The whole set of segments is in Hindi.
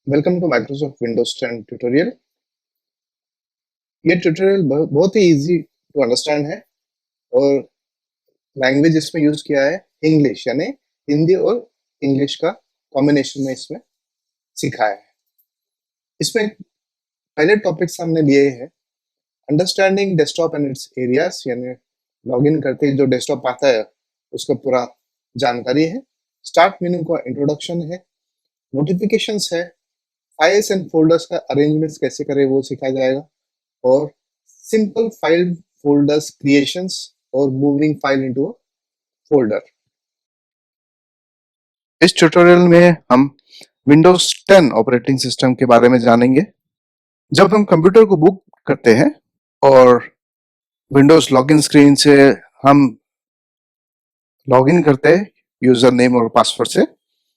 Welcome to Microsoft Windows 10 tutorial. ये ट्यूटोरियल बहुत ही इजी टू अंडरस्टैंड है और लैंग्वेज इसमें यूज किया है इंग्लिश, यानी हिंदी और इंग्लिश का कॉम्बिनेशन में इसमें सिखाया है। इसमें पहले टॉपिक्स हमने लिए हैं understanding desktop and it's areas, यानी लॉगिन करते ही जो डेस्कटॉप आता है उसका पूरा जानकारी है। स्टार्ट मेन्यू का इंट्रोडक्शन है, नोटिफिकेशंस है, फाइल्स एंड फोल्डर्स का अरेंजमेंट्स कैसे करें वो सिखाया जाएगा, और सिंपल फाइल फोल्डर्स क्रिएशंस और moving file into a folder. इस ट्यूटोरियल में हम विंडोज 10 ऑपरेटिंग सिस्टम के बारे में जानेंगे। जब हम कंप्यूटर को बुक करते हैं और विंडोज लॉगिन स्क्रीन से हम लॉगिन करते हैं यूजर नेम और पासवर्ड से,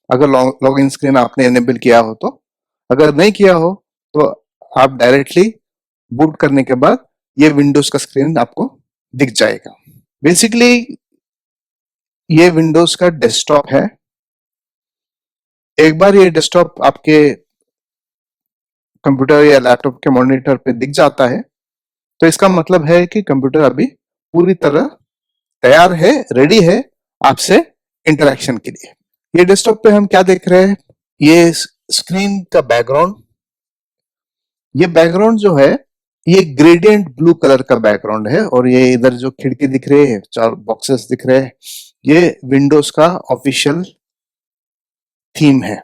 अगर लॉगिन स्क्रीन आपने एनेबल किया हो तो, अगर नहीं किया हो तो आप डायरेक्टली बूट करने के बाद ये विंडोज का स्क्रीन आपको दिख जाएगा। बेसिकली ये विंडोज का डेस्कटॉप है। एक बार ये डेस्कटॉप आपके कंप्यूटर या लैपटॉप के मॉनिटर पे दिख जाता है तो इसका मतलब है कि कंप्यूटर अभी पूरी तरह तैयार है, रेडी है आपसे इंटरेक्शन के लिए। ये डेस्कटॉप पे हम क्या देख रहे हैं, ये स्क्रीन का बैकग्राउंड, ये बैकग्राउंड जो है ये ग्रेडियंट ब्लू कलर का बैकग्राउंड है, और ये इधर जो खिड़की दिख रही है, चार बॉक्सेस दिख रहे हैं, ये विंडोज का ऑफिशियल थीम है।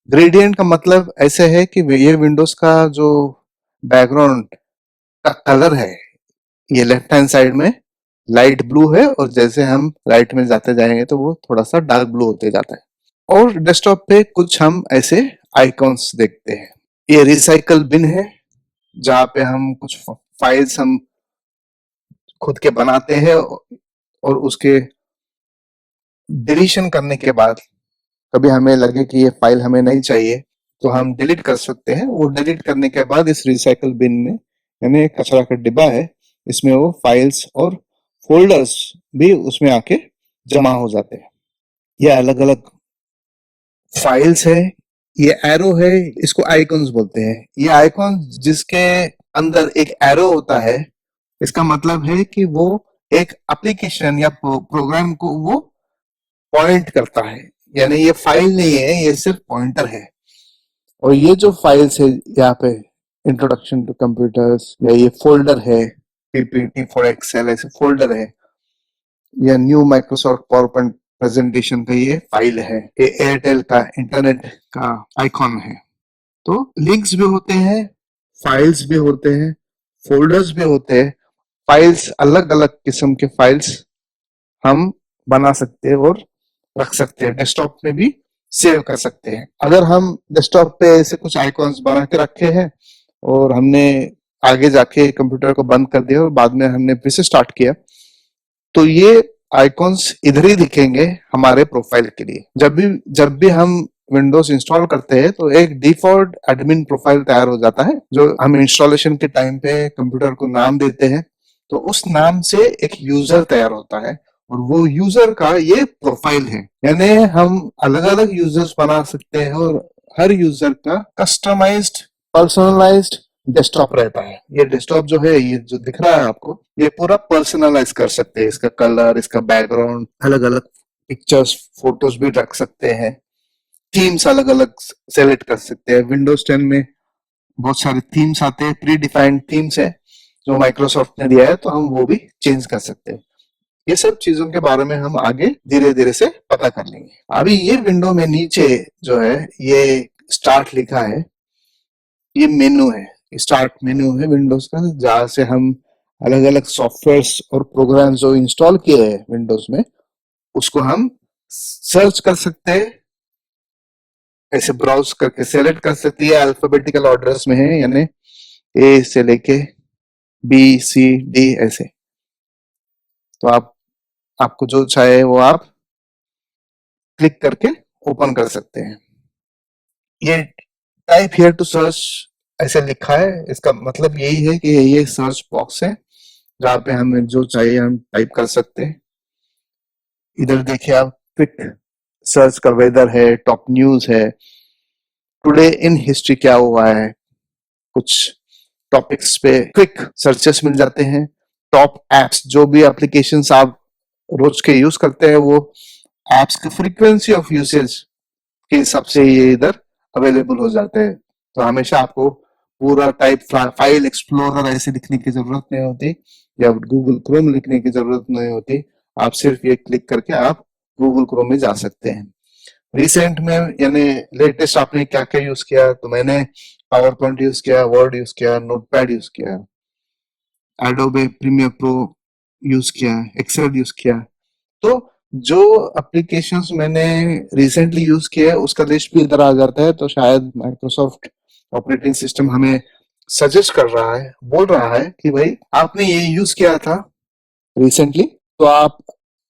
ग्रेडियंट का मतलब ऐसे है कि ये विंडोज का जो बैकग्राउंड का कलर है, ये लेफ्ट हैंड साइड में लाइट ब्लू है, और जैसे हम राइट में जाते जाएंगे तो वो थोड़ा सा डार्क ब्लू होते जाता है। और डेस्कटॉप पे कुछ हम ऐसे आइकॉन्स देखते हैं। ये रिसाइकल बिन है जहाँ पे हम कुछ फाइल्स हम खुद के बनाते हैं और उसके डिलीशन करने के बाद कभी हमें लगे कि ये फाइल हमें नहीं चाहिए तो हम डिलीट कर सकते हैं। वो डिलीट करने के बाद इस रिसाइकल बिन में, यानी कचरा का डिब्बा है, इसमें वो फाइल्स और फोल्डर्स भी उसमें आके जमा हो जाते हैं। ये अलग अलग फाइल्स है, ये एरो है, इसको आइकॉन्स बोलते हैं। ये आइकॉन जिसके अंदर एक एरो होता है, इसका मतलब है कि वो एक एप्लीकेशन या प्रोग्राम को वो पॉइंट करता है, यानी ये फाइल नहीं है, ये सिर्फ पॉइंटर है। और ये जो फाइल्स है यहाँ पे, इंट्रोडक्शन टू कंप्यूटर्स, या ये फोल्डर है, पीपीटी फॉर एक्सेल ऐसे फोल्डर है, या new Microsoft power point presentation का ये फाइल है, ये एयरटेल का इंटरनेट का आइकॉन है। तो लिंक्स भी होते हैं, फाइल्स भी होते हैं, फोल्डर्स भी होते हैं। फाइल्स, अलग अलग किस्म के फाइल्स हम बना सकते हैं और रख सकते हैं, डेस्कटॉप में भी सेव कर सकते हैं। अगर हम डेस्कटॉप पे ऐसे कुछ आइकॉन्स बना के रखे हैं और हमने आगे जाके कंप्यूटर को बंद कर दिया और बाद में हमने फिर से स्टार्ट किया, तो ये आइकॉन्स इधर ही दिखेंगे हमारे प्रोफाइल के लिए। जब भी हम विंडोज इंस्टॉल करते हैं तो एक डिफॉल्ट एडमिन प्रोफाइल तैयार हो जाता है, जो हम इंस्टॉलेशन के टाइम पे कंप्यूटर को नाम देते हैं। तो उस नाम से एक यूजर तैयार होता है, और वो यूजर का ये प्रोफाइल है। यानी हम अलग अलग यूजर्स बना सकते हैं, और हर यूजर का कस्टमाइज्ड, पर्सनलाइज्ड डेस्कटॉप रहता है। ये डेस्कटॉप जो है, ये जो दिख रहा है आपको, ये पूरा पर्सनलाइज कर सकते हैं। इसका कलर, इसका बैकग्राउंड, अलग अलग पिक्चर्स, फोटोज भी रख सकते हैं, थीम्स अलग अलग सेलेक्ट कर सकते हैं। विंडोज 10 में बहुत सारे थीम्स आते हैं, प्री डिफाइंड थीम्स है जो माइक्रोसॉफ्ट ने दिया है, तो हम वो भी चेंज कर सकते हैं। ये सब चीजों के बारे में हम आगे धीरे धीरे से पता कर लेंगे। अभी ये विंडो में नीचे जो है, ये स्टार्ट लिखा है, ये मेनू है, स्टार्ट मेनू है विंडोज का, जहां से हम अलग अलग सॉफ्टवेयर्स और प्रोग्राम्स जो इंस्टॉल किए हैं विंडोज में, उसको हम सर्च कर सकते हैं, ऐसे ब्राउज करके सेलेक्ट कर सकती है। अल्फाबेटिकल ऑर्डर्स में है, यानी ए से लेके बी सी डी ऐसे। तो आपको जो चाहे वो आप क्लिक करके ओपन कर सकते हैं। ये टाइप हियर टू सर्च ऐसे लिखा है, इसका मतलब यही है कि ये सर्च बॉक्स है जहाँ पे हमें जो चाहिए हम टाइप कर सकते हैं। इधर देखिए आप, क्विक सर्च का वेदर है, टॉप न्यूज है, टुडे इन हिस्ट्री क्या हुआ है, कुछ टॉपिक्स पे क्विक सर्चेस मिल जाते हैं। टॉप एप्स, जो भी एप्लीकेशंस आप रोज के यूज करते हैं, वो एप्स की फ्रीक्वेंसी ऑफ यूसेज के हिसाब से ये इधर अवेलेबल हो जाते हैं। तो हमेशा आपको पूरा टाइप फाइल एक्सप्लोरर ऐसे लिखने की जरूरत नहीं होती, या गूगल क्रोम लिखने की जरूरत नहीं होती। आप सिर्फ ये क्लिक करके आप गूगल क्रोम में जा सकते हैं। रिसेंट में यानी लेटेस्ट आपने क्या क्या यूज किया, तो मैंने पावर पॉइंट यूज किया, वर्ड यूज किया, नोटपैड यूज किया, एडोबे प्रीमियर प्रो यूज किया, एक्सेल यूज किया। तो जो एप्लीकेशंस मैंने रिसेंटली यूज किया है उसका लिस्ट भी इधर आ जाता है। तो शायद माइक्रोसॉफ्ट ऑपरेटिंग सिस्टम हमें सजेस्ट कर रहा है, बोल रहा है कि भाई आपने ये यूज किया था रिसेंटली, तो आप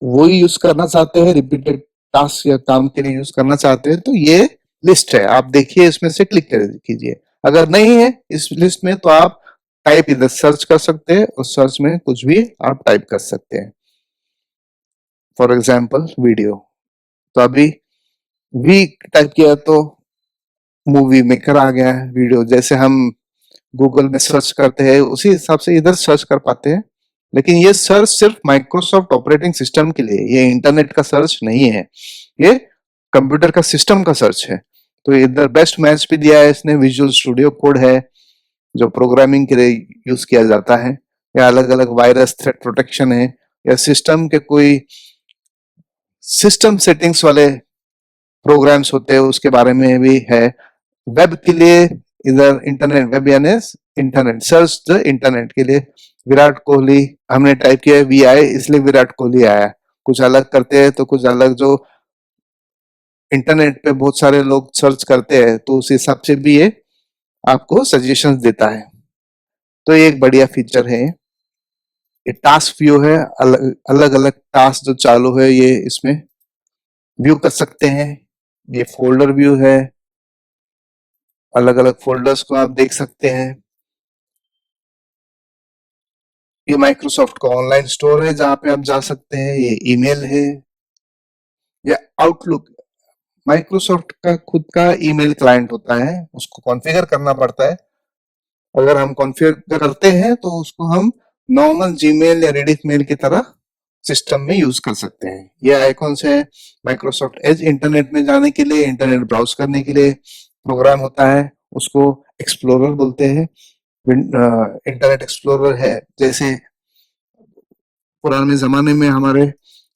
वही यूज करना चाहते हैं, रिपीटेड टास्क या काम के लिए यूज करना चाहते हैं, तो ये लिस्ट है, आप देखिए, इसमें से क्लिक कर कीजिए। अगर नहीं है इस लिस्ट में तो आप टाइप इधर सर्च कर सकते हैं, और सर्च में कुछ भी आप टाइप कर सकते हैं। फॉर एग्जाम्पल वीडियो, तो अभी वी टाइप किया तो मूवी मेकर आ गया है। वीडियो जैसे हम गूगल में सर्च करते हैं उसी हिसाब से इधर सर्च कर पाते हैं। लेकिन ये सर्च सिर्फ माइक्रोसॉफ्ट ऑपरेटिंग सिस्टम के लिए, ये इंटरनेट का सर्च नहीं है, ये कंप्यूटर का सिस्टम का सर्च है। तो इधर बेस्ट मैच भी दिया है इसने, विजुअल स्टूडियो कोड है जो प्रोग्रामिंग के लिए यूज किया जाता है, या अलग अलग वायरस थ्रेट प्रोटेक्शन है, या सिस्टम के कोई सिस्टम सेटिंग्स वाले प्रोग्राम्स होते हैं उसके बारे में भी है। वेब के लिए इधर इंटरनेट, वेब यानी इंटरनेट, सर्च द इंटरनेट के लिए विराट कोहली हमने टाइप किया है, वी आई, इसलिए विराट कोहली आया। कुछ अलग करते हैं तो कुछ अलग, जो इंटरनेट पे बहुत सारे लोग सर्च करते हैं तो उस हिसाब से भी ये आपको सजेशंस देता है। तो ये एक बढ़िया फीचर है। ये टास्क व्यू है, अलग अलग टास्क जो चालू है ये इसमें व्यू कर सकते हैं। ये फोल्डर व्यू है, अलग अलग फोल्डर्स को आप देख सकते हैं। ये माइक्रोसॉफ्ट का ऑनलाइन स्टोर है जहां पे आप जा सकते हैं। ये ईमेल है, या आउटलुक, माइक्रोसॉफ्ट का खुद का ईमेल क्लाइंट होता है, उसको कॉन्फ़िगर करना पड़ता है। अगर हम कॉन्फ़िगर करते हैं तो उसको हम नॉर्मल जीमेल या रेडिट मेल की तरह सिस्टम में यूज कर सकते हैं। ये आइकॉन्स है माइक्रोसॉफ्ट एज, इंटरनेट में जाने के लिए, इंटरनेट ब्राउज करने के लिए प्रोग्राम होता है, उसको एक्सप्लोरर बोलते हैं। इंटरनेट एक्सप्लोरर है, जैसे पुराने जमाने में हमारे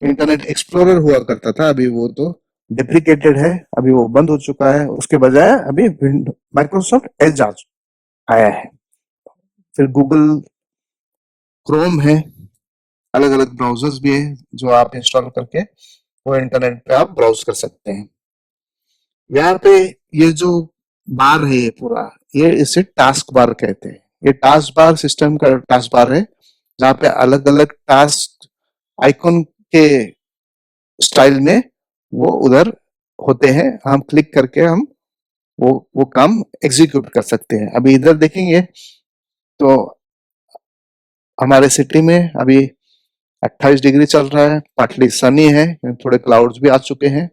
इंटरनेट एक्सप्लोरर हुआ करता था, अभी वो तो डिप्रिकेटेड है, अभी वो बंद हो चुका है। उसके बजाय अभी माइक्रोसॉफ्ट एज आया है। फिर गूगल क्रोम है, अलग अलग ब्राउजर्स भी है जो आप इंस्टॉल करके वो इंटरनेट पे आप ब्राउज कर सकते हैं। यहाँ पे ये जो बार है ये पूरा, ये इसे टास्क बार कहते हैं। ये टास्क बार सिस्टम का टास्क बार है जहाँ पे अलग अलग टास्क आइकॉन के स्टाइल में वो उधर होते हैं, हम क्लिक करके हम वो काम एग्जीक्यूट कर सकते हैं। अभी इधर देखेंगे तो हमारे सिटी में अभी 28 डिग्री चल रहा है, पार्टली सनी है, थोड़े क्लाउड्स भी आ चुके हैं।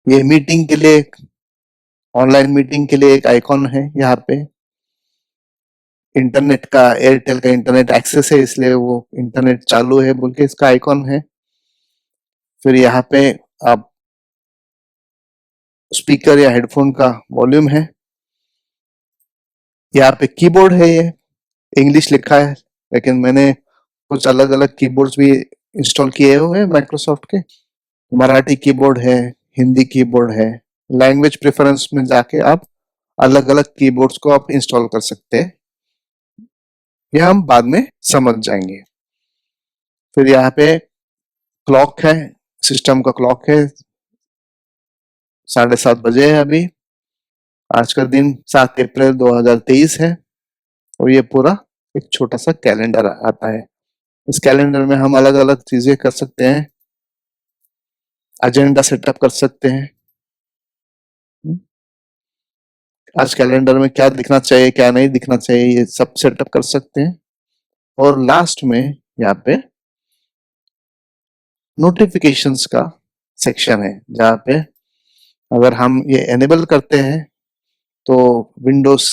ये मीटिंग के लिए, ऑनलाइन मीटिंग के लिए एक आइकॉन है यहाँ पे। इंटरनेट का, एयरटेल का इंटरनेट एक्सेस है इसलिए वो इंटरनेट चालू है बोल के इसका आइकॉन है। फिर यहाँ पे आप स्पीकर या हेडफोन का वॉल्यूम है। यहाँ पे कीबोर्ड है, ये इंग्लिश लिखा है लेकिन मैंने कुछ अलग अलग कीबोर्ड्स भी इंस्टॉल किए हुए हैं माइक्रोसॉफ्ट के। मराठी कीबोर्ड है, हिंदी कीबोर्ड है। लैंग्वेज प्रेफरेंस में जाके आप अलग अलग कीबोर्ड्स को आप इंस्टॉल कर सकते हैं, यह हम बाद में समझ जाएंगे। फिर यहाँ पे क्लॉक है, सिस्टम का क्लॉक है, 7:30 बजे है अभी। आज का दिन 7 अप्रैल 2023 है। और ये पूरा एक छोटा सा कैलेंडर आता है। इस कैलेंडर में हम अलग अलग चीजें कर सकते हैं, एजेंडा सेटअप कर सकते हैं, आज कैलेंडर में क्या दिखना चाहिए क्या नहीं दिखना चाहिए ये सब सेटअप कर सकते हैं। और लास्ट में यहाँ पे नोटिफिकेशंस का सेक्शन है जहाँ पे अगर हम ये एनेबल करते हैं तो विंडोज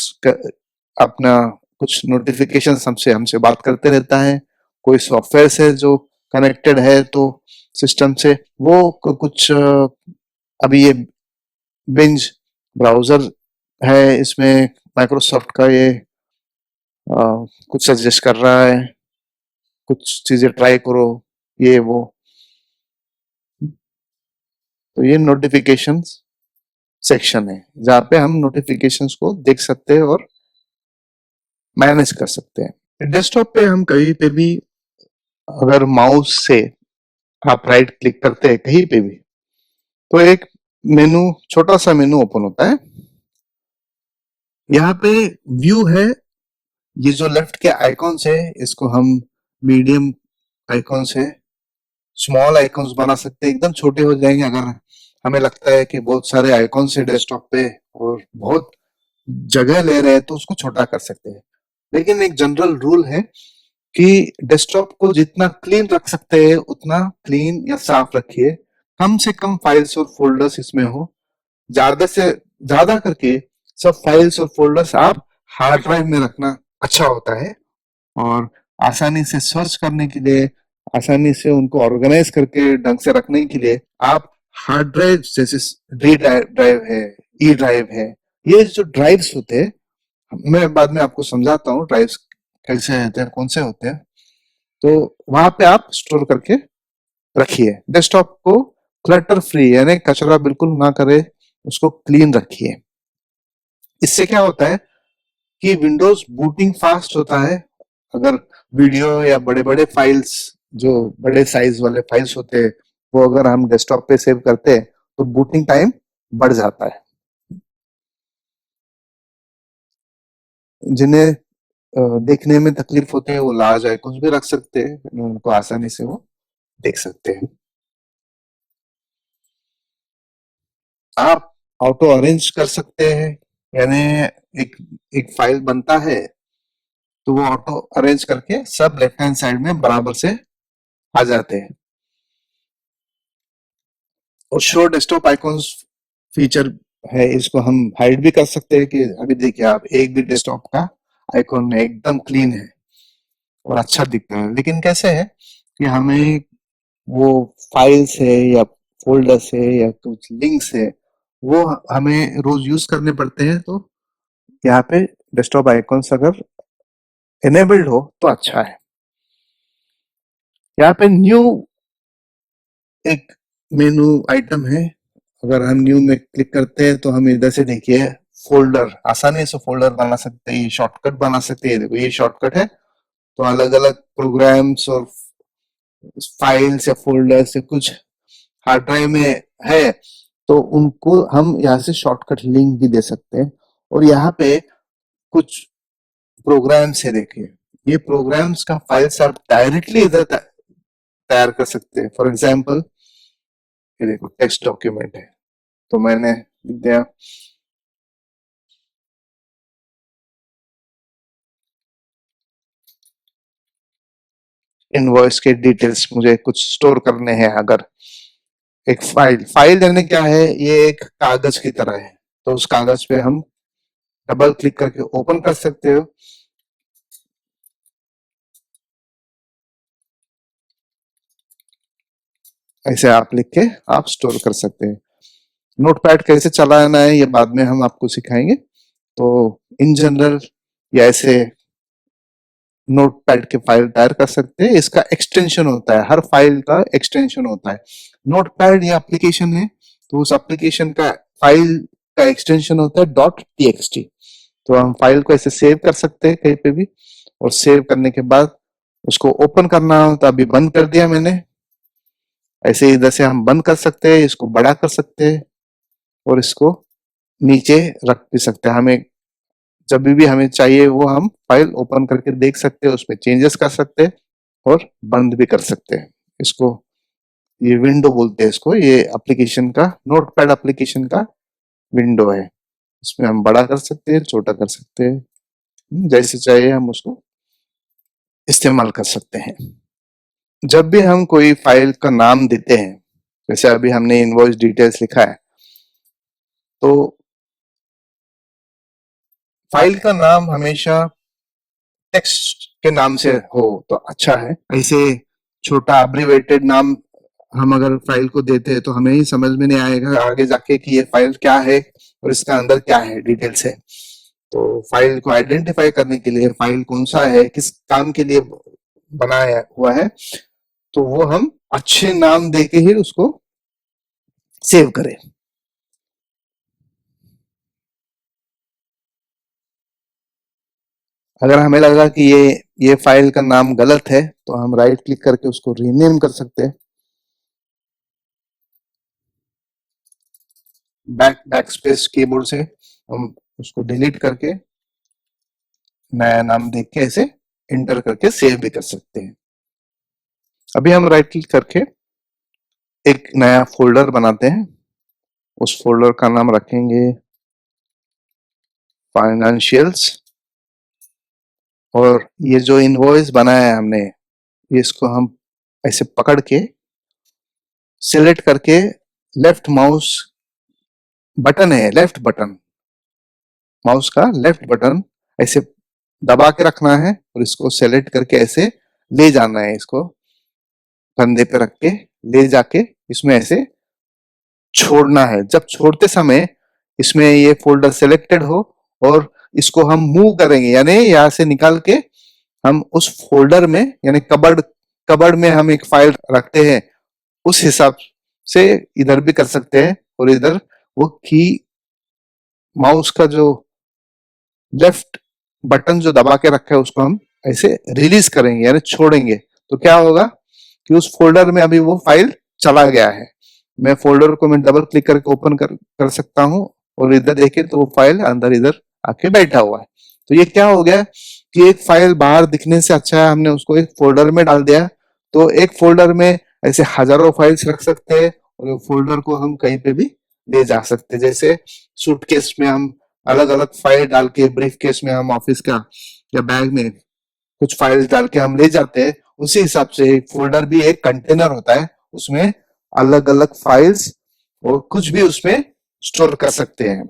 अपना कुछ नोटिफिकेशन हमसे हमसे बात करते रहता है। कोई सॉफ्टवेयर से जो कनेक्टेड है तो सिस्टम से वो कुछ अभी ये बिंज ब्राउजर है, इसमें माइक्रोसॉफ्ट का ये कुछ सजेस्ट कर रहा है, कुछ चीजें ट्राई करो, ये वो। तो ये नोटिफिकेशन सेक्शन है जहाँ पे हम नोटिफिकेशंस को देख सकते हैं और मैनेज कर सकते हैं। डेस्कटॉप पे हम कहीं पे भी अगर माउस से आप राइट क्लिक करते हैं कहीं पे भी, तो एक मेनू, छोटा सा मेनू ओपन होता है। यहाँ पे व्यू है, ये जो लेफ्ट के आइकॉन्स है इसको हम मीडियम आइकॉन्स है, स्मॉल आइकॉन्स बना सकते हैं, एकदम छोटे हो जाएंगे अगर हमें लगता है कि बहुत सारे आइकॉन्स है डेस्कटॉप पे और बहुत जगह ले रहे हैं तो उसको छोटा कर सकते हैं। लेकिन एक जनरल रूल है कि डेस्कटॉप को जितना क्लीन रख सकते हैं उतना क्लीन या साफ रखिए। कम से कम फाइल्स और फोल्डर्स इसमें हो, ज्यादा से ज्यादा करके सब फाइल्स और फोल्डर्स आप हार्ड ड्राइव में रखना अच्छा होता है। और आसानी से सर्च करने के लिए, आसानी से उनको ऑर्गेनाइज करके ढंग से रखने के लिए आप हार्ड ड्राइव जैसे डी ड्राइव है, ई ड्राइव है, ये जो ड्राइव्स होते हैं, मैं बाद में आपको समझाता हूँ ड्राइव्स कैसे होते हैं, कौन से होते हैं। तो वहां पे आप स्टोर करके रखिए। डेस्कटॉप को क्लटर फ्री यानी कचरा बिल्कुल ना करे, उसको क्लीन रखिए। इससे क्या होता है कि विंडोज बूटिंग फास्ट होता है। अगर वीडियो या बड़े बड़े फाइल्स, जो बड़े साइज वाले फाइल्स होते हैं, वो अगर हम डेस्कटॉप पे सेव करते हैं तो बूटिंग टाइम बढ़ जाता है। जिन्हें देखने में तकलीफ होते हैं वो लार्ज आइकॉन्स भी रख सकते हैं, उनको आसानी से वो देख सकते हैं। आप ऑटो अरेंज कर सकते हैं, यानी एक एक फाइल बनता है तो वो ऑटो अरेंज करके सब लेफ्ट हैंड साइड में बराबर से आ जाते हैं। और शो डेस्कटॉप आइकॉन्स फीचर है, इसको हम हाइड भी कर सकते हैं कि अभी देखिए आप एक भी डेस्कटॉप का आइकॉन एकदम क्लीन है और अच्छा दिखता है। लेकिन कैसे है कि हमें वो फाइल्स है या फोल्डर्स है या कुछ लिंक्स है वो हमें रोज यूज करने पड़ते हैं, तो यहाँ पे डेस्कटॉप आइकॉन्स अगर इनेबल्ड हो तो अच्छा है। यहाँ पे न्यू एक मेनू आइटम है, अगर हम न्यू में क्लिक करते हैं तो हम इधर से देखिए फोल्डर, आसानी से फोल्डर बना सकते हैं, ये शॉर्टकट बना सकते हैं। देखो ये शॉर्टकट है, तो अलग अलग प्रोग्राम्स और फाइल्स या फोल्डर्स या कुछ हार्ड ड्राइव में है तो उनको हम यहाँ से शॉर्टकट लिंक भी दे सकते हैं। और यहाँ पे कुछ प्रोग्राम्स है, देखिए ये प्रोग्राम्स का फाइल्स आप डायरेक्टली इधर तैयार कर सकते हैं। फॉर एग्जाम्पल ये देखो टेक्स्ट डॉक्यूमेंट है, तो मैंने लिख दिया इनवॉइस के डिटेल्स, मुझे कुछ स्टोर करने हैं। अगर एक फाइल, फाइल यानी क्या है, ये एक कागज की तरह है, तो उस कागज पे हम डबल क्लिक करके ओपन कर सकते हो। ऐसे आप लिख के आप स्टोर कर सकते हैं। नोटपैड कैसे चलाना है ये बाद में हम आपको सिखाएंगे। तो इन जनरल या ऐसे नोटपैड के फाइल तैयार कर सकते हैं। इसका एक्सटेंशन होता है, हर फाइल का एक्सटेंशन होता है। नोटपैड या एप्लीकेशन है तो उस एप्लीकेशन का फाइल का एक्सटेंशन होता है डॉट टीएक्सटी। तो हम फाइल को ऐसे सेव कर सकते हैं कहीं पे भी, और सेव करने के बाद उसको ओपन करना हो तो अभी बंद कर दिया मैंने। ऐसे इधर से हम बंद कर सकते हैं, इसको बड़ा कर सकते हैं और इसको नीचे रख भी सकते हैं। हमें जब भी हमें चाहिए वो हम फाइल ओपन करके देख सकते हैं, उसमें चेंजेस कर सकते हैं और बंद भी कर सकते हैं। इसको ये विंडो बोलते हैं इसको, ये एप्लीकेशन का, नोटपैड एप्लीकेशन का विंडो है। इसमें हम बड़ा कर सकते हैं, छोटा कर सकते हैं, जैसे चाहिए हम उसको इस्तेमाल कर सकते हैं। जब भी हम कोई फाइल का नाम देते हैं, जैसे अभी हमने इनवॉइस डिटेल्स लिखा है, तो फाइल का नाम हमेशा टेक्स्ट के नाम से हो तो अच्छा है। ऐसे छोटा अब्रिवेटेड नाम हम अगर फाइल को देते हैं तो हमें ही समझ में नहीं आएगा आगे जाके कि ये फाइल क्या है और इसका अंदर क्या है, डिटेल्स है। तो फाइल को आइडेंटिफाई करने के लिए फाइल कौन सा है, किस काम के लिए बनाया हुआ है, तो वो हम अच्छे नाम देके ही उसको सेव करें। अगर हमें लगा कि ये फाइल का नाम गलत है तो हम राइट क्लिक करके उसको रीनेम कर सकते हैं। बैक स्पेस कीबोर्ड से हम उसको डिलीट करके नया नाम देख के ऐसे एंटर करके सेव भी कर सकते हैं। अभी हम राइट क्लिक करके एक नया फोल्डर बनाते हैं। उस फोल्डर का नाम रखेंगे फाइनेंशियल्स, और ये जो इनवॉइस बनाया है हमने, ये इसको हम ऐसे पकड़ के सिलेक्ट करके लेफ्ट माउस बटन है, लेफ्ट बटन, माउस का लेफ्ट बटन ऐसे दबा के रखना है और इसको सेलेक्ट करके ऐसे ले जाना है, इसको कंधे पे रख के ले जाके इसमें ऐसे छोड़ना है। जब छोड़ते समय इसमें ये फोल्डर सिलेक्टेड हो और इसको हम मूव करेंगे, यानी यहाँ से निकाल के हम उस फोल्डर में, यानी कबर्ड कबर्ड में हम एक फाइल रखते हैं उस हिसाब से इधर भी कर सकते हैं। और इधर वो की माउस का जो लेफ्ट बटन जो दबा के रखा है उसको हम ऐसे रिलीज करेंगे, यानी छोड़ेंगे, तो क्या होगा कि उस फोल्डर में अभी वो फाइल चला गया है। मैं फोल्डर को मैं डबल क्लिक करके ओपन कर सकता हूं और इधर देखे तो वो फाइल अंदर इधर आके बैठा हुआ है। तो ये क्या हो गया कि एक फाइल बाहर दिखने से अच्छा है हमने उसको एक फोल्डर में डाल दिया। तो एक फोल्डर में ऐसे हजारों फाइल्स रख सकते हैं और फोल्डर को हम कहीं पे भी ले जा सकते हैं। जैसे सूटकेस में हम अलग अलग फाइल डाल के, ब्रीफ केस में हम ऑफिस का या बैग में कुछ फाइल्स डाल के हम ले जाते हैं, उसी हिसाब से एक फोल्डर भी एक कंटेनर होता है, उसमें अलग अलग फाइल्स और कुछ भी उसमें स्टोर कर सकते हैं।